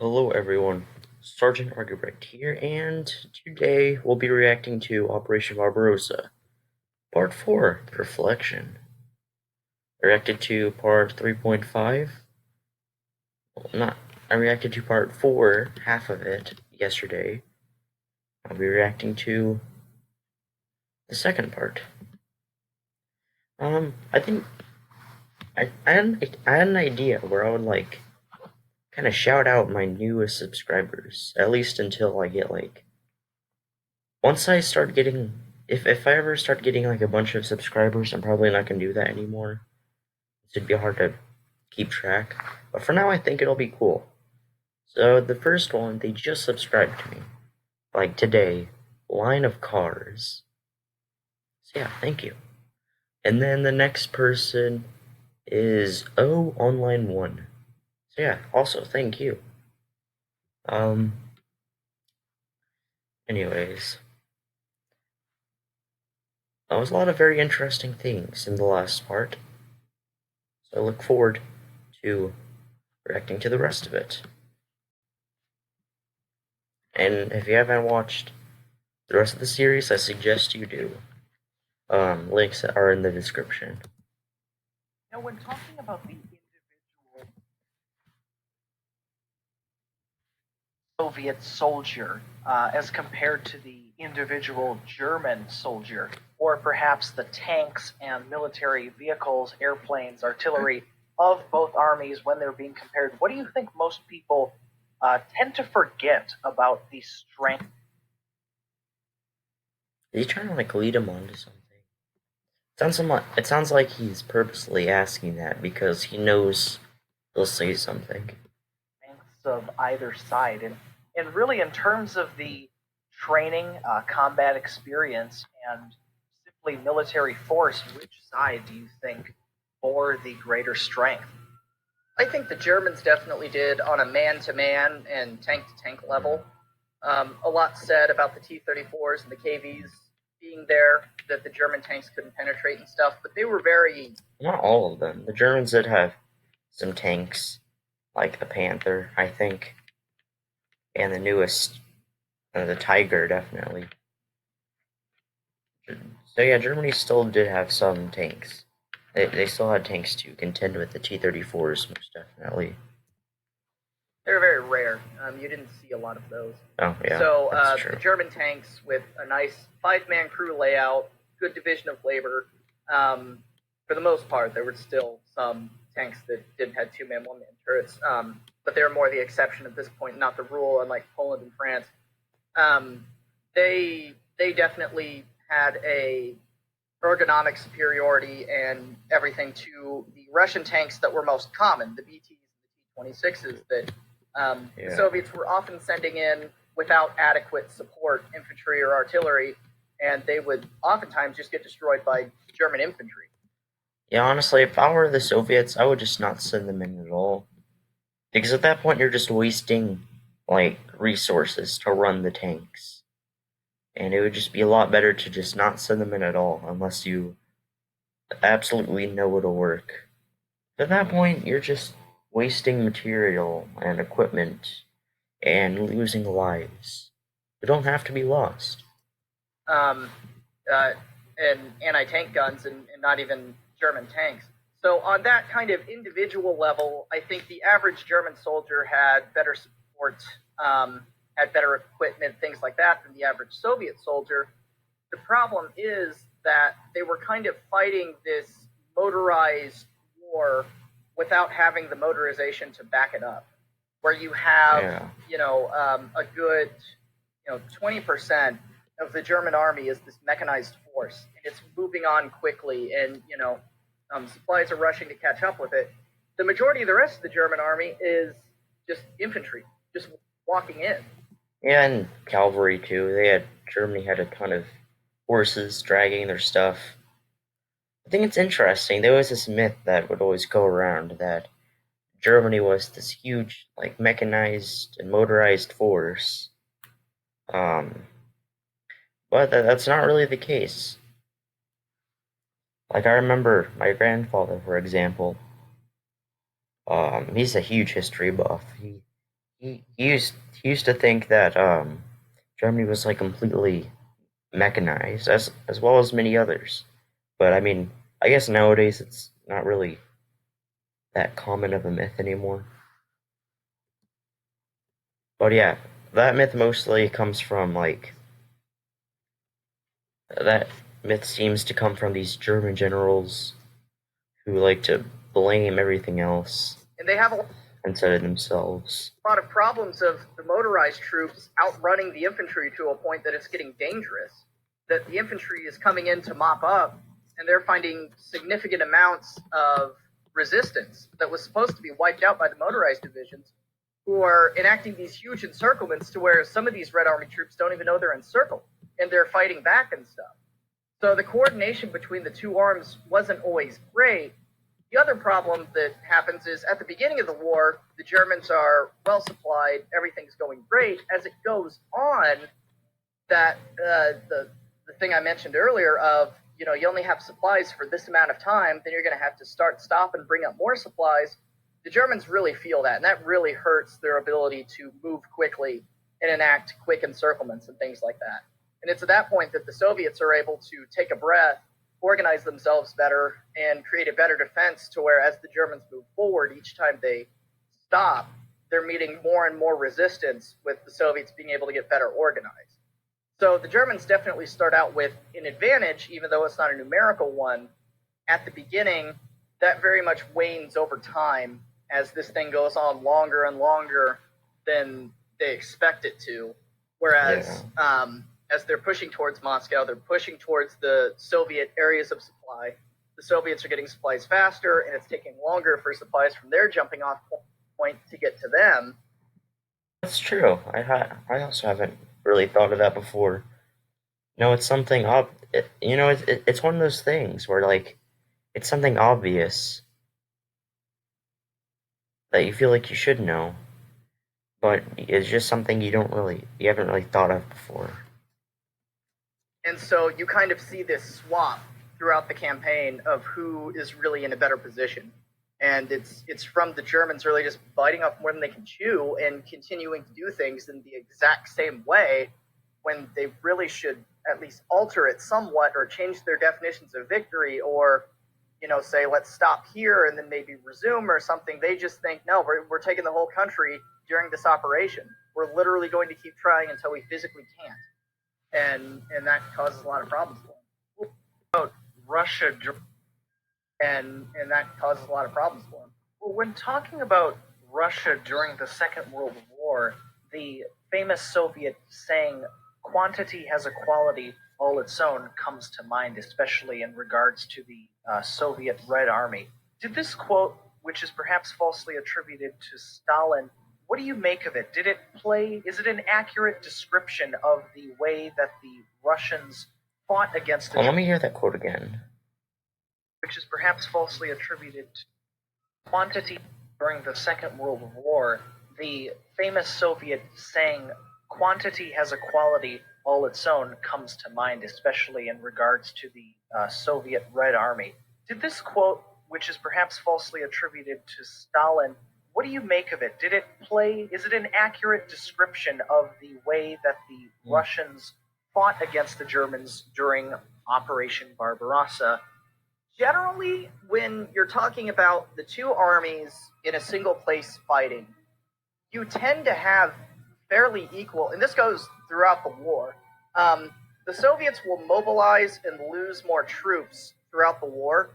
Hello everyone, Sergeant Argybright here, and today we'll be reacting to Operation Barbarossa, Part 4, Reflection. I reacted to Part 3.5, well, not, I reacted to Part 4, half of it, yesterday. I'll be reacting to the second part. I think, I had an idea where I would, kind of shout out my newest subscribers, at least until I get, once I start getting, if I ever start getting a bunch of subscribers, I'm probably not gonna do that anymore. It'd be hard to keep track. But for now, I think it'll be cool. So the first one, they just subscribed to me, like today, Line of Cars. So yeah, thank you. And then the next person is O Online One. So yeah, also thank you. Um. Anyways, that was a lot of very interesting things in the last part. So I look forward to reacting to the rest of it. And if you haven't watched the rest of the series, I suggest you do. Links are in the description. Now, when talking about the individual Soviet soldier as compared to the individual German soldier, or perhaps the tanks and military vehicles, airplanes, artillery of both armies when they're being compared, what do you think most people tend to forget about the strength? Is he trying to lead him on to something? It sounds like he's purposely asking that because he knows he'll say something. Of either side, and really in terms of the training, combat experience, and simply military force, which side do you think bore the greater strength? I think the Germans definitely did on a man-to-man and tank-to-tank level. A lot said about the T-34s and the KVs being there that the German tanks couldn't penetrate and stuff, but they were very... Not all of them. The Germans did have some tanks, like the Panther, I think, and the newest, the Tiger, definitely. So yeah, Germany still did have some tanks. They still had tanks to contend with the T-34s, most definitely. They were very rare. You didn't see a lot of those. Oh, yeah, so that's true. The German tanks with a nice 5-man crew layout, good division of labor. For the most part, there were still some tanks that didn't have 2-man, 1-man turrets, but they were more the exception at this point, not the rule, unlike Poland and France. They definitely had a ergonomic superiority and everything to the Russian tanks that were most common, the BTs and the T-26s that the Soviets were often sending in without adequate support, infantry or artillery, and they would oftentimes just get destroyed by German infantry. Yeah, honestly, if I were the Soviets, I would just not send them in at all. Because at that point, you're just wasting, resources to run the tanks. And it would just be a lot better to just not send them in at all, unless you absolutely know it'll work. At that point, you're just wasting material and equipment and losing lives. They don't have to be lost. Um, and anti-tank guns and not even German tanks. So on that kind of individual level, I think the average German soldier had better support, had better equipment, things like that than the average Soviet soldier. The problem is that they were kind of fighting this motorized war without having the motorization to back it up. Where you have, a good, 20% of the German army is this mechanized force, and it's moving on quickly, and supplies are rushing to catch up with it. The majority of the rest of the German army is just infantry, just walking in. Yeah, and cavalry too. Germany had a ton of horses dragging their stuff. I think it's interesting. There was this myth that would always go around that Germany was this huge, mechanized and motorized force. But that's not really the case. I remember my grandfather, for example. He's a huge history buff. He he used to think that Germany was like completely mechanized, as well as many others. But I mean, I guess nowadays it's not really that common of a myth anymore. But yeah, that myth mostly comes from like that myth seems to come from these German generals who like to blame everything else And they have a instead of themselves. lot of problems of the motorized troops outrunning the infantry to a point that it's getting dangerous. That the infantry is coming in to mop up, and they're finding significant amounts of resistance that was supposed to be wiped out by the motorized divisions, who are enacting these huge encirclements to where some of these Red Army troops don't even know they're encircled, and they're fighting back and stuff. So the coordination between the two arms wasn't always great. The other problem that happens is at the beginning of the war, the Germans are well supplied, everything's going great. As it goes on, that the thing I mentioned earlier of you only have supplies for this amount of time, then you're going to have to stop, and bring up more supplies. The Germans really feel that, and that really hurts their ability to move quickly and enact quick encirclements and things like that. And it's at that point that the Soviets are able to take a breath, organize themselves better, and create a better defense to where as the Germans move forward, each time they stop, they're meeting more and more resistance with the Soviets being able to get better organized. So the Germans definitely start out with an advantage, even though it's not a numerical one. At the beginning, that very much wanes over time as this thing goes on longer and longer than they expect it to. Whereas as they're pushing towards Moscow, they're pushing towards the Soviet areas of supply. The Soviets are getting supplies faster, and it's taking longer for supplies from their jumping off point to get to them. That's true. I also haven't really thought of that before. No, it's something it's one of those things where like it's something obvious that you feel like you should know, but it's just something you haven't really thought of before. And so you kind of see this swap throughout the campaign of who is really in a better position. And it's from the Germans really just biting off more than they can chew and continuing to do things in the exact same way when they really should at least alter it somewhat or change their definitions of victory or say let's stop here and then maybe resume or something. They just think no, we're taking the whole country during this operation. We're literally going to keep trying until we physically can't, and that causes a lot of problems for them. About Russia, And that causes a lot of problems for them. well, when talking about Russia during the Second World War, the famous Soviet saying, quantity has a quality all its own, comes to mind, especially in regards to the Soviet Red Army. Did this quote, which is perhaps falsely attributed to Stalin, what do you make of it? Is it an accurate description of the way that the Russians fought against the Well, let me hear that quote again. which is perhaps falsely attributed to quantity during the Second World War, the famous Soviet saying, quantity has a quality all its own, comes to mind, especially in regards to the Soviet Red Army. Did this quote, which is perhaps falsely attributed to Stalin, what do you make of it? Is it an accurate description of the way that the Russians fought against the Germans during Operation Barbarossa? Generally, when you're talking about the two armies in a single place fighting, you tend to have fairly equal, and this goes throughout the war. The Soviets will mobilize and lose more troops throughout the war,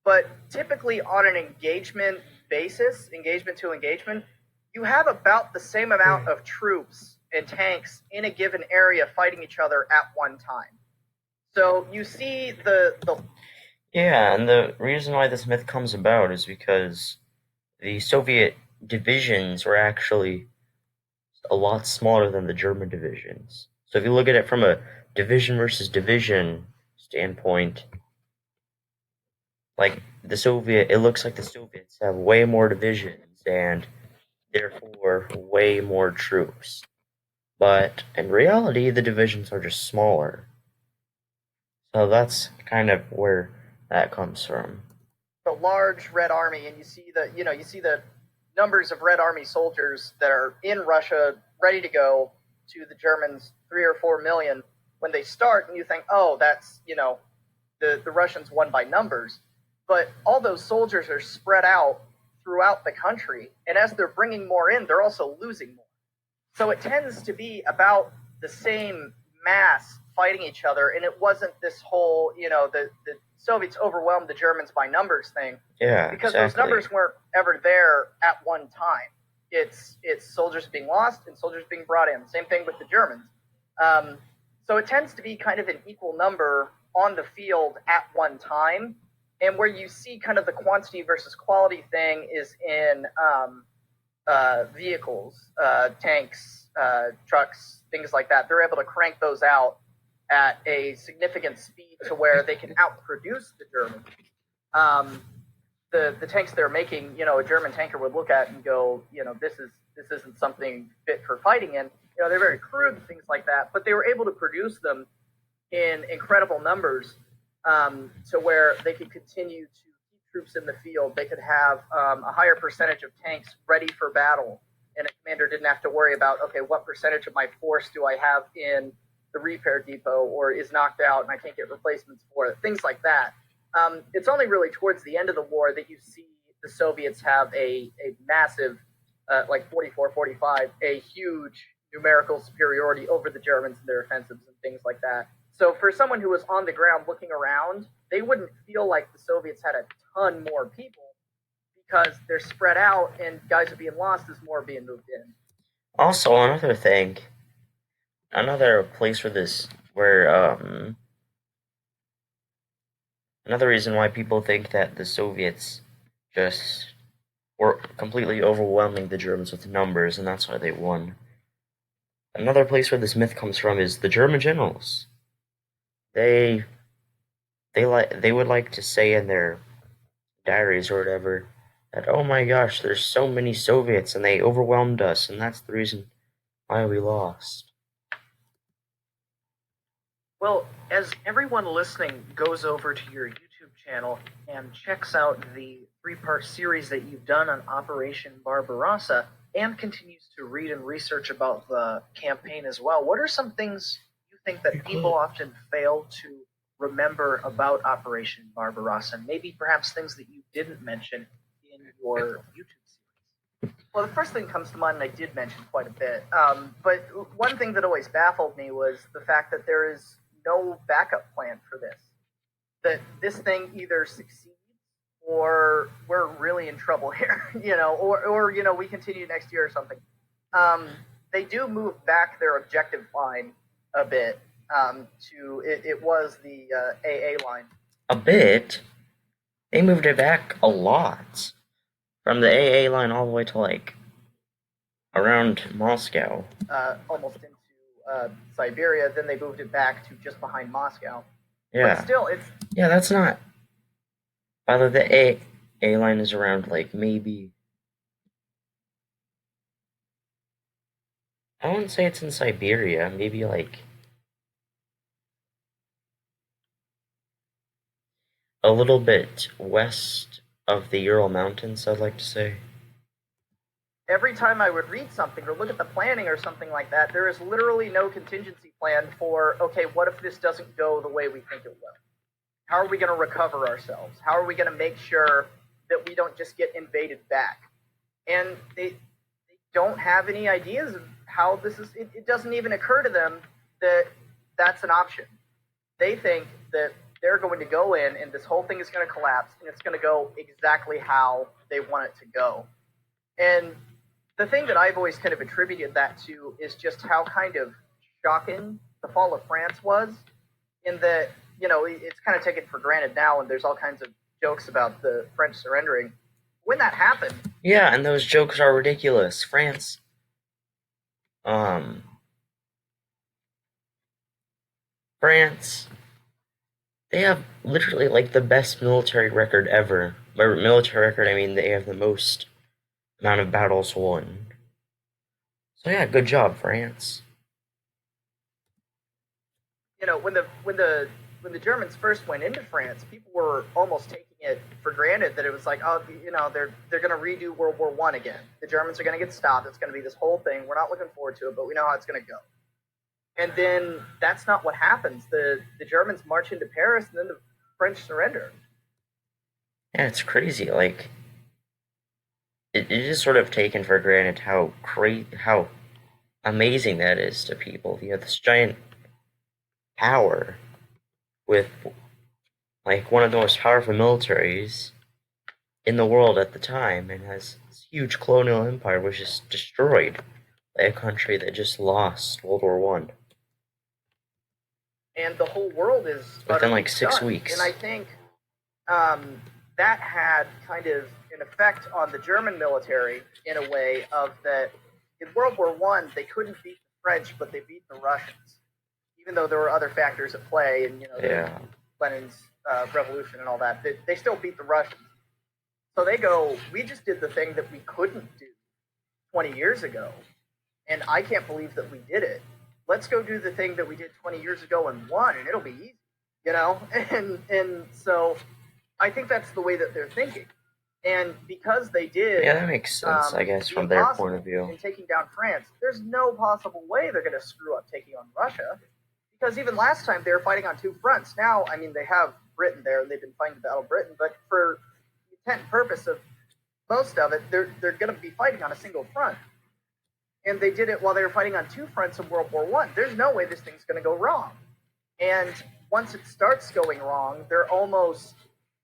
but typically on an engagement basis, engagement to engagement, you have about the same amount of troops and tanks in a given area fighting each other at one time. So you see the Yeah, and the reason why this myth comes about is because the Soviet divisions were actually a lot smaller than the German divisions. So if you look at it from a division versus division standpoint, it looks like the Soviets have way more divisions and therefore way more troops. But in reality, the divisions are just smaller. So that's kind of where that comes from. large Red Army, and you see the numbers of Red Army soldiers that are in Russia, ready to go, to the Germans 3 or 4 million when they start, and you think, oh, that's the Russians won by numbers, but all those soldiers are spread out throughout the country, and as they're bringing more in, they're also losing more. So it tends to be about the same mass fighting each other, and it wasn't this whole, the Soviets overwhelmed the Germans by numbers thing. Yeah, because exactly. those numbers weren't ever there at one time. It's soldiers being lost and soldiers being brought in. Same thing with the Germans. So it tends to be kind of an equal number on the field at one time. And where you see kind of the quantity versus quality thing is in vehicles, tanks, trucks, things like that. They're able to crank those out at a significant speed to where they can outproduce the Germans. The tanks they're making, a German tanker would look at and go, this isn't something fit for fighting in. They're very crude and things like that, but they were able to produce them in incredible numbers to where they could continue to keep troops in the field. They could have a higher percentage of tanks ready for battle, and a commander didn't have to worry about, okay, what percentage of my force do I have in the repair depot or is knocked out and I can't get replacements for it, things like that. It's only really towards the end of the war that you see the Soviets have a massive, like 44, 45, a huge numerical superiority over the Germans in their offensives and things like that. So for someone who was on the ground looking around, they wouldn't feel like the Soviets had a ton more people because they're spread out and guys are being lost as more are being moved in. Also, another thing, another place where another reason why people think that the Soviets just were completely overwhelming the Germans with numbers, and that's why they won. Another place where this myth comes from is the German generals. They would like to say in their diaries or whatever that, oh my gosh, there's so many Soviets and they overwhelmed us, and that's the reason why we lost. Well, as everyone listening goes over to your YouTube channel and checks out the 3-part series that you've done on Operation Barbarossa and continues to read and research about the campaign as well, what are some things you think that people often fail to remember about Operation Barbarossa? Maybe perhaps things that you didn't mention in your YouTube series. Well, the first thing that comes to mind, and I did mention quite a bit, but one thing that always baffled me was the fact that there is no backup plan for this. That this thing either succeeds or we're really in trouble here, or we continue next year or something. They do move back their objective line a bit. It was the AA line. A bit? They moved it back a lot. From the AA line all the way to, like, around Moscow. Almost into Siberia, then they moved it back to just behind Moscow. Yeah. But still, it's... Yeah, that's not... Either the A line is around, like, maybe... I wouldn't say it's in Siberia, maybe, like... a little bit west of the Ural Mountains, I'd like to say. Every time I would read something or look at the planning or something like that, there is literally no contingency plan for, okay, what if this doesn't go the way we think it will? How are we going to recover ourselves? How are we going to make sure that we don't just get invaded back? And they don't have any ideas of how this is. It doesn't even occur to them that that's an option. They think that they're going to go in and this whole thing is going to collapse and it's going to go exactly how they want it to go. And the thing that I've always kind of attributed that to is just how kind of shocking the fall of France was, in that, it's kind of taken for granted now, and there's all kinds of jokes about the French surrendering. When that happened... Yeah, and those jokes are ridiculous. France, they have literally, like, the best military record ever. By military record, I mean they have the most amount of battles won. So yeah, good job, France. When when the Germans first went into France, people were almost taking it for granted that it was like, oh, they're going to redo World War One again. The Germans are going to get stopped. It's going to be this whole thing. We're not looking forward to it, but we know how it's going to go. And then that's not what happens. The Germans march into Paris, and then the French surrender. Yeah, it's crazy. Like it is sort of taken for granted how amazing that is to people. You have this giant power with like one of the most powerful militaries in the world at the time, and has this huge colonial empire was just destroyed by a country that just lost World War One And the whole world is within utterly like 6 weeks. And I think that had kind of an effect on the German military in a way of that in World War One they couldn't beat the French, but they beat the Russians, even though there were other factors at play, and Yeah, Lenin's revolution and all that. They still beat the Russians. So they go, we just did the thing that we couldn't do 20 years ago, and I can't believe that we did it. Let's go do the thing that we did 20 years ago and won, and it'll be easy, you know? And so I think that's the way that they're thinking. And because they did, yeah, that makes sense, I guess, the from their impossible point of view. in taking down France, there's no possible way they're going to screw up taking on Russia. Because even last time they were fighting on two fronts. Now, I mean, they have Britain there, and they've been fighting the Battle of Britain, but for the intent and purpose of most of it, they're going to be fighting on a single front. And they did it while they were fighting on two fronts in World War One. There's no way this thing's going to go wrong. And once it starts going wrong, they're almost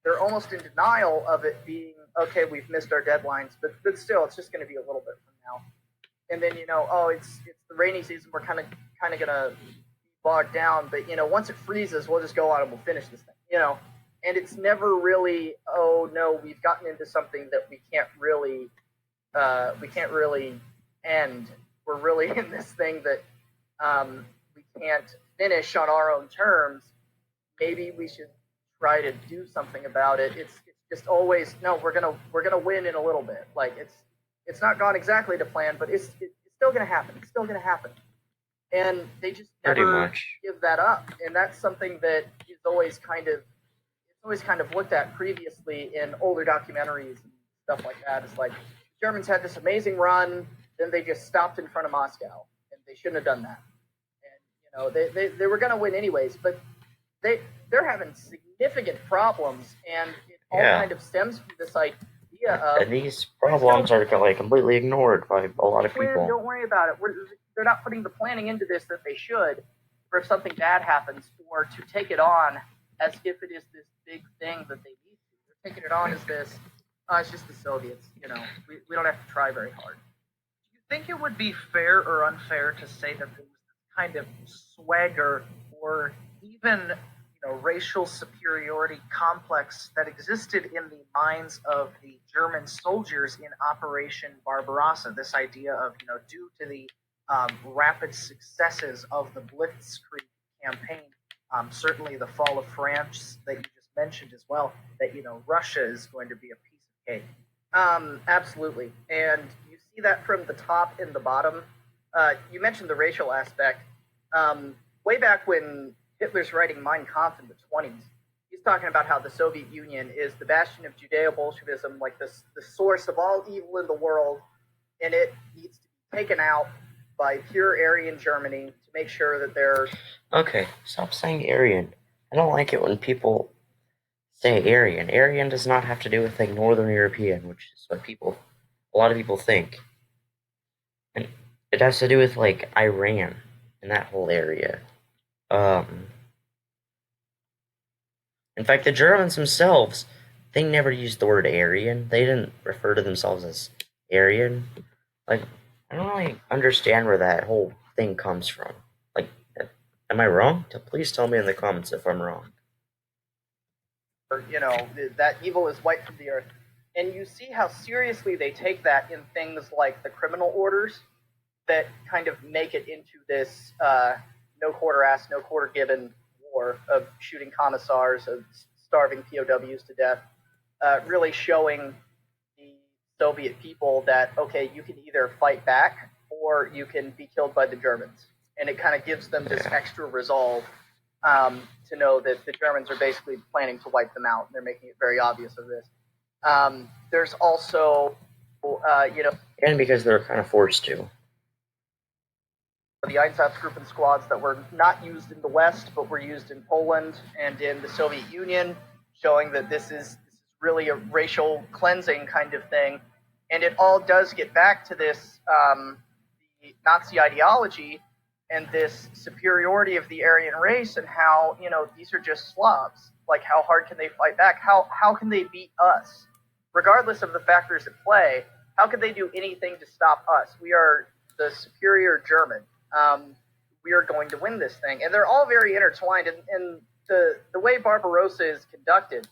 in denial of it being okay. We've missed our deadlines, but still, it's just going to be a little bit from now. And then it's the rainy season. We're kind of gonna be bogged down, but once it freezes, we'll just go out and we'll finish this thing. And it's never really, oh no, we've gotten into something that we can't really end. We're really in this thing that we can't finish on our own terms. Maybe we should try to do something about it. It's just always, no, we're gonna win in a little bit. Like it's not gone exactly to plan, but it's still gonna happen. It's still gonna happen. And they just never give that up. And that's something that is always kind of looked at previously in older documentaries and stuff like that. It's like the Germans had this amazing run, then they just stopped in front of Moscow, and they shouldn't have done that. And they were going to win anyways, but they're having significant problems, and it all kind of stems from this idea of, and these problems are like completely ignored by a lot of people. Don't worry about it. They're not putting the planning into this that they should, for if something bad happens, or to take it on as if it is this big thing that they need to. They're taking it on as this, it's just the Soviets. We don't have to try very hard. Do you think it would be fair or unfair to say that there was this kind of swagger or even racial superiority complex that existed in the minds of the German soldiers in Operation Barbarossa? This idea of due to the rapid successes of the Blitzkrieg campaign, certainly the fall of France that you just mentioned as well, that Russia is going to be a piece of cake. Absolutely, and you see that from the top and the bottom. You mentioned the racial aspect. Way back when Hitler's writing Mein Kampf in the 20s, he's talking about how the Soviet Union is the bastion of Judeo-Bolshevism, like the source of all evil in the world, and it needs to be taken out by pure Aryan Germany to make sure that they're... Okay, stop saying Aryan. I don't like it when people say Aryan. Aryan does not have to do with like Northern European, which is what a lot of people think. And it has to do with like Iran and that whole area. In fact, the Germans themselves, they never used the word Aryan. They didn't refer to themselves as Aryan. Like, I don't really understand where that whole thing comes from. Like, am I wrong? Please tell me in the comments if I'm wrong. That evil is wiped from the earth. And you see how seriously they take that in things like the criminal orders that kind of make it into this no quarter asked, no quarter given war of shooting commissars, of starving POWs to death, really showing the Soviet people that, okay, you can either fight back or you can be killed by the Germans. And it kind of gives them this extra resolve to know that the Germans are basically planning to wipe them out. They're making it very obvious of this. There's also, and because they're kind of forced to. The Einsatzgruppen squads that were not used in the West, but were used in Poland and in the Soviet Union, showing that this is really a racial cleansing kind of thing. And it all does get back to this the Nazi ideology and this superiority of the Aryan race, and how, these are just Slavs. Like, how hard can they fight back? How can they beat us? Regardless of the factors at play, how can they do anything to stop us? We are the superior German. We are going to win this thing. And they're all very intertwined. And the way Barbarossa is conducted,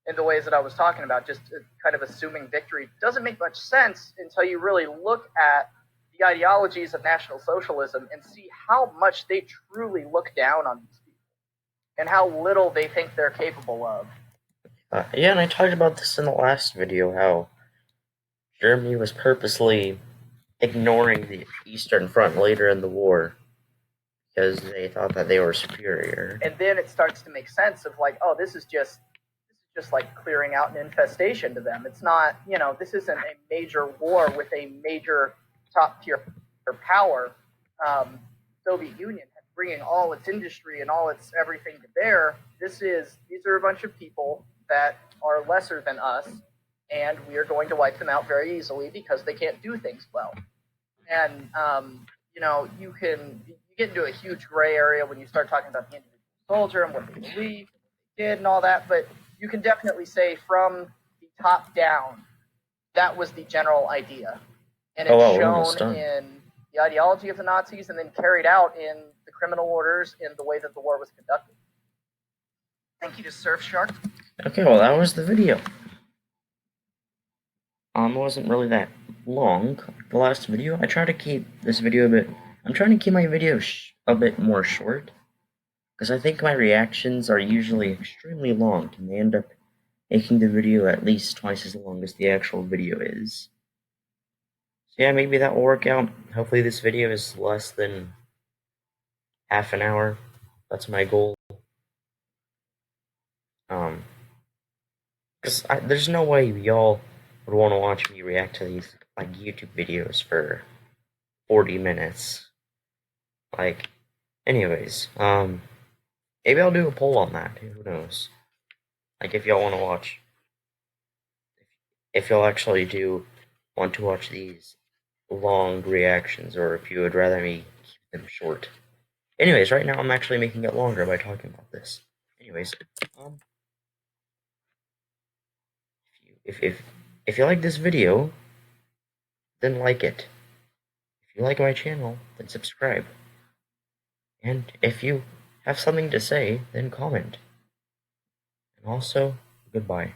in the ways that I was talking about, just kind of assuming victory, doesn't make much sense until you really look at the ideologies of National Socialism and see how much they truly look down on these people and how little they think they're capable of. Yeah, and I talked about this in the last video, how Germany was purposely ignoring the Eastern Front later in the war because they thought that they were superior. And then it starts to make sense of like, oh, this is just like clearing out an infestation to them. It's not, this isn't a major war with a major top tier power. Soviet Union bringing all its industry and all its everything to bear. These are a bunch of people that are lesser than us, and we are going to wipe them out very easily because they can't do things well. And you get into a huge gray area when you start talking about the individual soldier and what they believe, and what they did, and all that. But you can definitely say from the top down, that was the general idea, and it's shown in the ideology of the Nazis, and then carried out in the criminal orders, in the way that the war was conducted. Thank you to Surfshark. Okay, well, that was the video. It wasn't really that long, the last video. I try to keep this video I'm trying to keep my videos a bit more short, because I think my reactions are usually extremely long, and they end up making the video at least twice as long as the actual video is. So yeah, maybe that will work out. Hopefully this video is less than half an hour. That's my goal. Because there's no way y'all would want to watch me react to these like YouTube videos for 40 minutes. Anyways, maybe I'll do a poll on that. Who knows? Like, if y'all want to watch, if y'all actually do want to watch these long reactions, or if you would rather me keep them short. Anyways, right now I'm actually making it longer by talking about this. Anyways, if you like this video, then like it. If you like my channel, then subscribe. And if you have something to say, then comment. And also, goodbye.